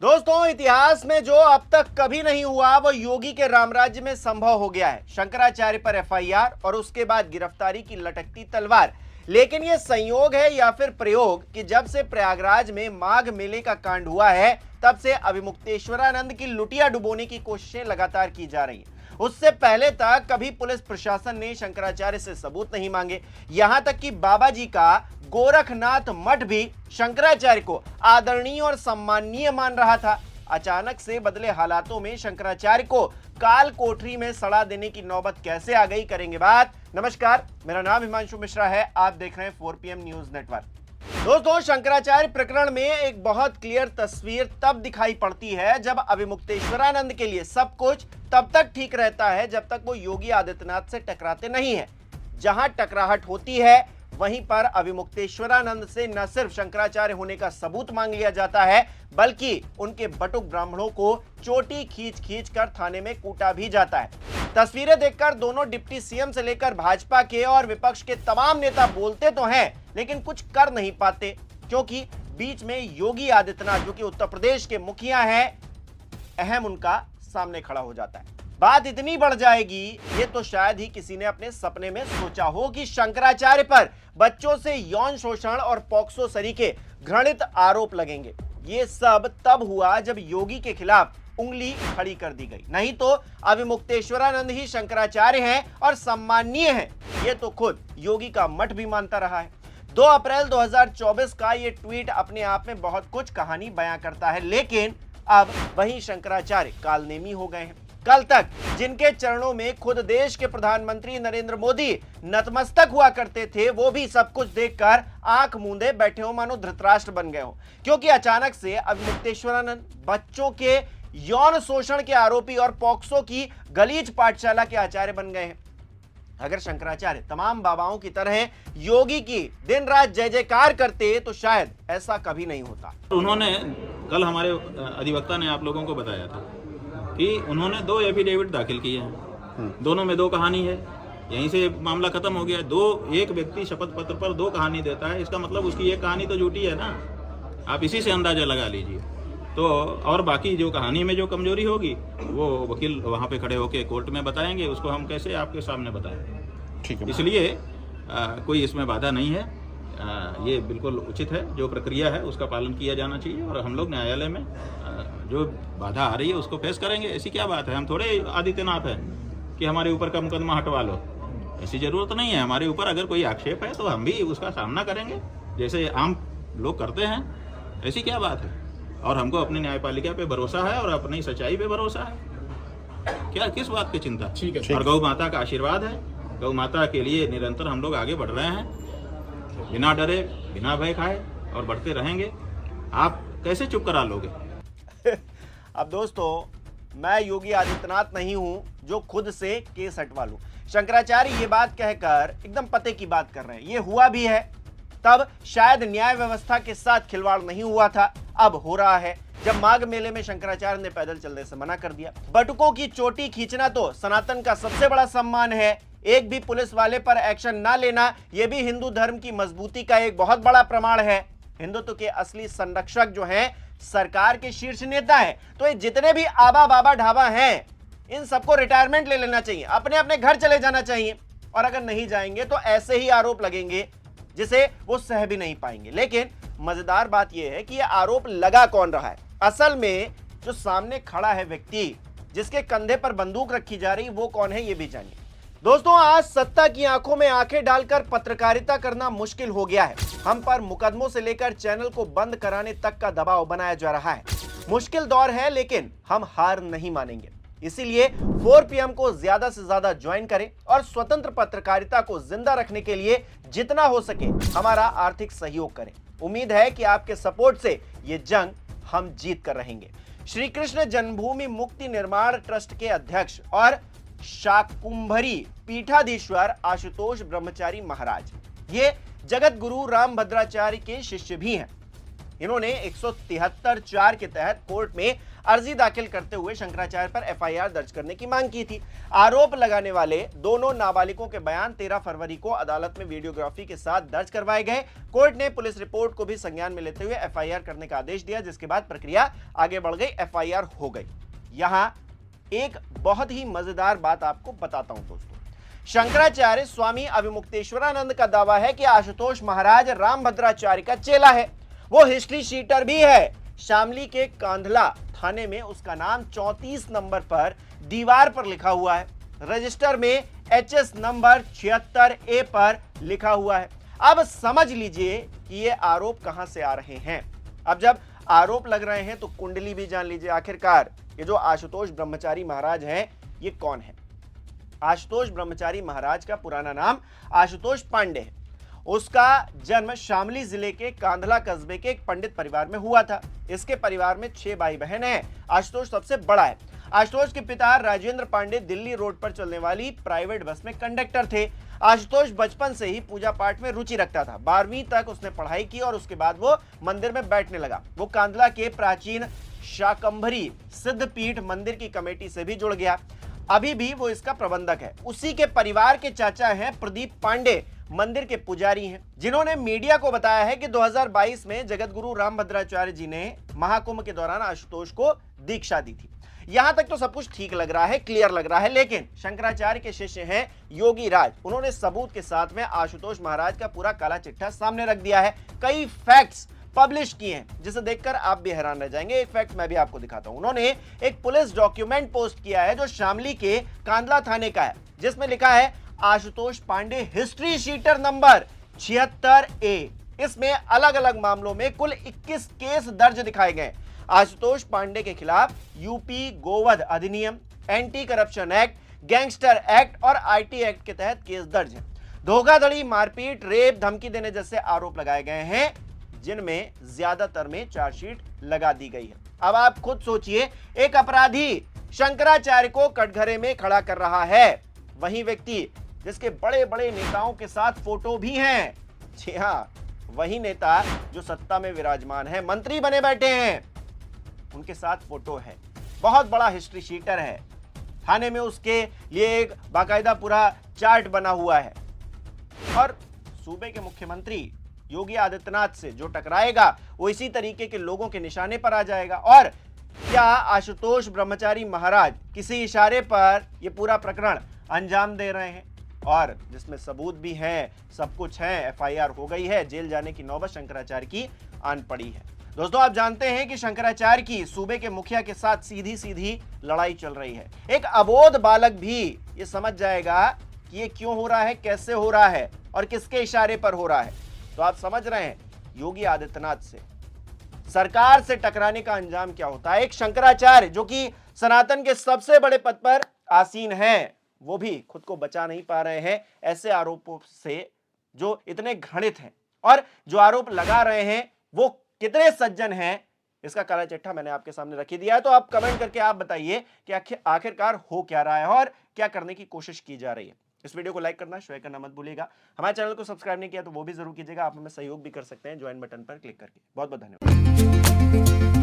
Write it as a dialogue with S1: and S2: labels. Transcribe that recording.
S1: दोस्तों, इतिहास में जो अब तक कभी नहीं हुआ वो योगी के रामराज्य में संभव हो गया है। शंकराचार्य पर एफआईआर और उसके बाद गिरफ्तारी की लटकती तलवार। लेकिन यह संयोग है या फिर प्रयोग कि जब से प्रयागराज में माघ मेले का कांड हुआ है तब से अभिमुक्तेश्वरानंद की लुटिया डुबोने की कोशिशें लगातार की जा रही हैं। उससे पहले तक कभी पुलिस प्रशासन ने शंकराचार्य से सबूत नहीं मांगे। यहां तक कि बाबा जी का गोरखनाथ मठ भी शंकराचार्य को आदरणीय और सम्माननीय मान रहा था। अचानक से बदले हालातों में शंकराचार्य को काल कोठरी में सड़ा देने की नौबत कैसे आ गई, करेंगे बात। नमस्कार, मेरा नाम हिमांशु मिश्रा है, आप देख रहे हैं 4PM न्यूज नेटवर्क। दोस्तों, शंकराचार्य प्रकरण में एक बहुत क्लियर तस्वीर तब दिखाई पड़ती है जब अभिमुक्तेश्वरानंद के लिए सब कुछ तब तक ठीक रहता है जब तक वो योगी आदित्यनाथ से टकराते नहीं है। जहां टकराहट होती है वहीं पर अभिमुक्तेश्वरानंद से न सिर्फ शंकराचार्य होने का सबूत मांग लिया जाता है बल्कि उनके बटुक ब्राह्मणों को चोटी खींच खींच कर थाने में कूटा भी जाता है। तस्वीरें देखकर दोनों डिप्टी सीएम से लेकर भाजपा के और विपक्ष के तमाम नेता बोलते तो हैं लेकिन कुछ कर नहीं पाते, क्योंकि बीच में योगी आदित्यनाथ जो कि उत्तर प्रदेश के मुखिया हैं, अहम उनका सामने खड़ा हो जाता है। बात इतनी बढ़ जाएगी ये तो शायद ही किसी ने अपने सपने में सोचा हो कि शंकराचार्य पर बच्चों से यौन शोषण और पॉक्सो सरीके घृणित आरोप लगेंगे। ये सब तब हुआ जब योगी के खिलाफ उंगली खड़ी कर दी गई, नहीं तो अभिमुक्तेश्वरानंद ही शंकराचार्य हैं और सम्माननीय हैं, ये तो खुद योगी का मठ भी मानता रहा है। 2 अप्रैल 2024 का ये ट्वीट अपने आप में बहुत कुछ कहानी बयां करता है, लेकिन अब वही शंकराचार्य कालनेमी हो गए हैं। कल तक जिनके चरणों में खुद देश के प्रधानमंत्री नरेंद्र मोदी नतमस्तक हुआ करते थे, वो भी सब कुछ देखकर आंख मूंदे बैठे हो मानो धृतराष्ट्र बन गए हो, क्योंकि अचानक से अभिमुक्तेश्वरानंद बच्चों के यौन शोषण के आरोपी और पॉक्सो की गलीच पाठशाला के आचार्य बन गए हैं। अगर शंकराचार्य तमाम बाबाओं की तरह योगी की दिन रात जय जयकार करते तो शायद ऐसा कभी नहीं होता।
S2: उन्होंने कल हमारे अधिवक्ता ने आप लोगों को बताया था कि उन्होंने 2 एफिडेविट दाखिल किए हैं, दोनों में 2 कहानी है, यहीं से मामला खत्म हो गया। एक व्यक्ति शपथ पत्र पर 2 कहानी देता है, इसका मतलब उसकी एक कहानी तो झूठी है ना, आप इसी से अंदाजा लगा लीजिए। तो और बाकी जो कहानी में जो कमजोरी होगी वो वकील वहाँ पे खड़े होकर कोर्ट में बताएंगे, उसको हम कैसे आपके सामने बताएं।
S3: ठीक है,
S2: इसलिए कोई इसमें बाधा नहीं है, ये बिल्कुल उचित है, जो प्रक्रिया है उसका पालन किया जाना चाहिए और हम लोग न्यायालय में जो बाधा आ रही है उसको फेस करेंगे। ऐसी क्या बात है, हम थोड़े आदित्यनाथ हैं कि हमारे ऊपर का मुकदमा हटवा लो, ऐसी जरूरत नहीं है। हमारे ऊपर अगर कोई आक्षेप है तो हम भी उसका सामना करेंगे जैसे आम लोग करते हैं, ऐसी क्या बात है। और हमको अपनी न्यायपालिका पे भरोसा है और अपनी सच्चाई पे भरोसा है, क्या किस बात की चिंता।
S3: ठीक है।
S2: और गौ माता का आशीर्वाद है, गौ माता के लिए निरंतर हम लोग आगे बढ़ रहे हैं, बिना डरे बिना भय खाए, और बढ़ते रहेंगे। आप कैसे चुप करा लोगे।
S1: अब दोस्तों, मैं योगी आदित्यनाथ नहीं हूं जो खुद से केस हटवा लूं। शंकराचार्य ये बात कहकर एकदम पते की बात कर रहे हैं। ये हुआ भी है, तब शायद न्याय व्यवस्था के साथ खिलवाड़ नहीं हुआ था, अब हो रहा है जब माघ मेले में शंकराचार्य ने पैदल चलने से मना कर दिया। बटुकों की चोटी खींचना तो सनातन का सबसे बड़ा सम्मान है। एक भी पुलिस वाले पर एक्शन ना लेना, यह भी हिंदू धर्म की मजबूती का एक बहुत बड़ा प्रमाण है। हिंदुत्व के असली संरक्षक जो हैं सरकार के शीर्ष नेता हैं, तो ये जितने भी आबा बाबा ढाबा हैं इन सबको रिटायरमेंट ले लेना चाहिए, अपने अपने घर चले जाना चाहिए। और अगर नहीं जाएंगे तो ऐसे ही आरोप लगेंगे जिसे वो सह भी नहीं पाएंगे। लेकिन मजेदार बात यह है कि यह आरोप लगा कौन रहा है। असल में जो सामने खड़ा है व्यक्ति जिसके कंधे पर बंदूक रखी जा रही, वो कौन है ये भी जानिए। दोस्तों, आज सत्ता की आंखों में आंखें डालकर पत्रकारिता करना मुश्किल हो गया है। हम पर मुकदमों से लेकर चैनल को बंद कराने तक का दबाव बनाया जा रहा है। मुश्किल दौर है लेकिन हम हार नहीं मानेंगे। इसीलिए 4PM को ज्यादा से ज्यादा ज्वाइन करें और स्वतंत्र पत्रकारिता को जिंदा रखने के लिए जितना हो सके हमारा आर्थिक सहयोग करें। उम्मीद है कि आपके सपोर्ट से ये जंग हम जीत कर रहेंगे। श्री कृष्ण जन्मभूमि मुक्ति निर्माण ट्रस्ट के अध्यक्ष और शाकुंभरी पीठाधीश्वर आशुतोष ब्रह्मचारी महाराज, ये जगत गुरु रामभद्राचार्य के शिष्य भी हैं। इन्होंने 173(4) के तहत कोर्ट में अर्जी दाखिल करते हुए शंकराचार्य पर एफआईआर दर्ज करने की मांग की थी। आरोप लगाने वाले दोनों नाबालिगों के बयान 13 फरवरी को अदालत में वीडियोग्राफी के साथ दर्ज करवाए गए। कोर्ट ने पुलिस रिपोर्ट को भी संज्ञान में लेते हुए एफआईआर करने का आदेश दिया, जिसके बाद प्रक्रिया आगे बढ़ गई, एफआईआर हो गई। यहां एक बहुत ही मजेदार बात आपको बताता हूं दोस्तों। शंकराचार्य स्वामी अविमुक्तेश्वरानंद का दावा है कि आशुतोष महाराज रामभद्राचार्य का चेला है। वो हिस्ट्री शीटर भी है। शामली के कांधला थाने में उसका नाम 34 नंबर पर दीवार पर लिखा हुआ है। रजिस्टर में HS नंबर 76A पर लिखा हुआ है। अब समझ लीजिए कि ये आरोप कहां से आ रहे हैं। अब जब आरोप लग रहे हैं तो कुंडली भी जान लीजिए। आखिरकार ये जो आशुतोष ब्रह्मचारी महाराज हैं, ये कौन है? आशुतोष ब्रह्मचारी महाराज का पुराना नाम आशुतोष पांडे है। उसका जन्म शामली जिले के कांधला कस्बे के एक पंडित परिवार में हुआ था। इसके परिवार में 6 भाई बहन हैं। आशुतोष सबसे बड़ा है। आशुतोष के पिता राजेंद्र पांडे दिल्ली रोड पर चलने वाली प्राइवेट बस में कंडक्टर थे। आशुतोष बचपन से ही पूजा पाठ में रुचि रखता था। 12वीं तक उसने पढ़ाई की और उसके बाद वो मंदिर में बैठने लगा। वो कांधला के प्राचीन शाकंभरी सिद्धपीठ मंदिर की कमेटी से भी जुड़ गया। अभी भी वो इसका प्रबंधक है। उसी के परिवार के चाचा हैं प्रदीप पांडे, मंदिर के पुजारी हैं, जिन्होंने मीडिया को बताया है कि 2022 में जगतगुरु रामभद्राचार्य जी ने महाकुंभ के दौरान आशुतोष को दीक्षा दी थी। यहां तक तो सब कुछ ठीक लग रहा है, क्लियर लग रहा है, लेकिन शंकराचार्य के शिष्य हैं योगी राज। उन्होंने सबूत के साथ में आशुतोष महाराज का पूरा काला चिट्ठा सामने रख दिया है। कई फैक्ट्स पब्लिश किए हैं जिसे देखकर आप भी हैरान रह जाएंगे। एक फैक्ट मैं भी आपको दिखाता हूं। उन्होंने एक पुलिस डॉक्यूमेंट पोस्ट किया है जो शामली के कांधला थाने का है, जिसमें लिखा है Ashutosh Pandey history sheeter number 76A। इसमें अलग अलग मामलों में कुल 21 केस दर्ज दिखाए गए। आशुतोष पांडे के खिलाफ यूपी गोवध अधिनियम, anti corruption act, gangster act और IT एक्ट के तहत केस दर्ज है। धोखाधड़ी, मारपीट, रेप, धमकी देने जैसे आरोप लगाए गए हैं, जिनमें ज्यादातर में चार्जशीट लगा दी गई है। अब आप खुद सोचिए, एक अपराधी शंकराचार्य को कटघरे में खड़ा कर रहा है, वही व्यक्ति जिसके बड़े बड़े नेताओं के साथ फोटो भी हैं। जी हां, वही नेता जो सत्ता में विराजमान है, मंत्री बने बैठे हैं, उनके साथ फोटो है। बहुत बड़ा हिस्ट्री शीटर है। थाने में उसके लिए एक बाकायदा पूरा चार्ट बना हुआ है। और सूबे के मुख्यमंत्री योगी आदित्यनाथ से जो टकराएगा वो इसी तरीके के लोगों के निशाने पर आ जाएगा। और क्या आशुतोष ब्रह्मचारी महाराज किसी इशारे पर ये पूरा प्रकरण अंजाम दे रहे हैं? और जिसमें सबूत भी हैं, सब कुछ है, FIR हो गई है, जेल जाने की नौबत शंकराचार्य की आन पड़ी है। दोस्तों, आप जानते हैं कि शंकराचार्य की सूबे के मुखिया के साथ सीधी सीधी लड़ाई चल रही है। एक अबोध बालक भी ये समझ जाएगा कि ये क्यों हो रहा है, कैसे हो रहा है और किसके इशारे पर हो रहा है। तो आप समझ रहे हैं योगी आदित्यनाथ से, सरकार से टकराने का अंजाम क्या होता है। एक शंकराचार्य जो कि सनातन के सबसे बड़े पद पर आसीन हैं, वो भी खुद को बचा नहीं पा रहे हैं ऐसे आरोपों से जो इतने घृणित हैं। और जो आरोप लगा रहे हैं वो कितने सज्जन हैं, इसका काला चिट्ठा मैंने आपके सामने रख दिया है। तो आप कमेंट करके आप बताइए कि आखिरकार हो क्या रहा है और क्या करने की कोशिश की जा रही है। इस वीडियो को लाइक करना, शेयर करना मत भूलिएगा। हमारे चैनल को सब्सक्राइब नहीं किया तो वो भी जरूर कीजिएगा। आप हमें सहयोग भी कर सकते हैं ज्वाइन बटन पर क्लिक करके। बहुत बहुत धन्यवाद।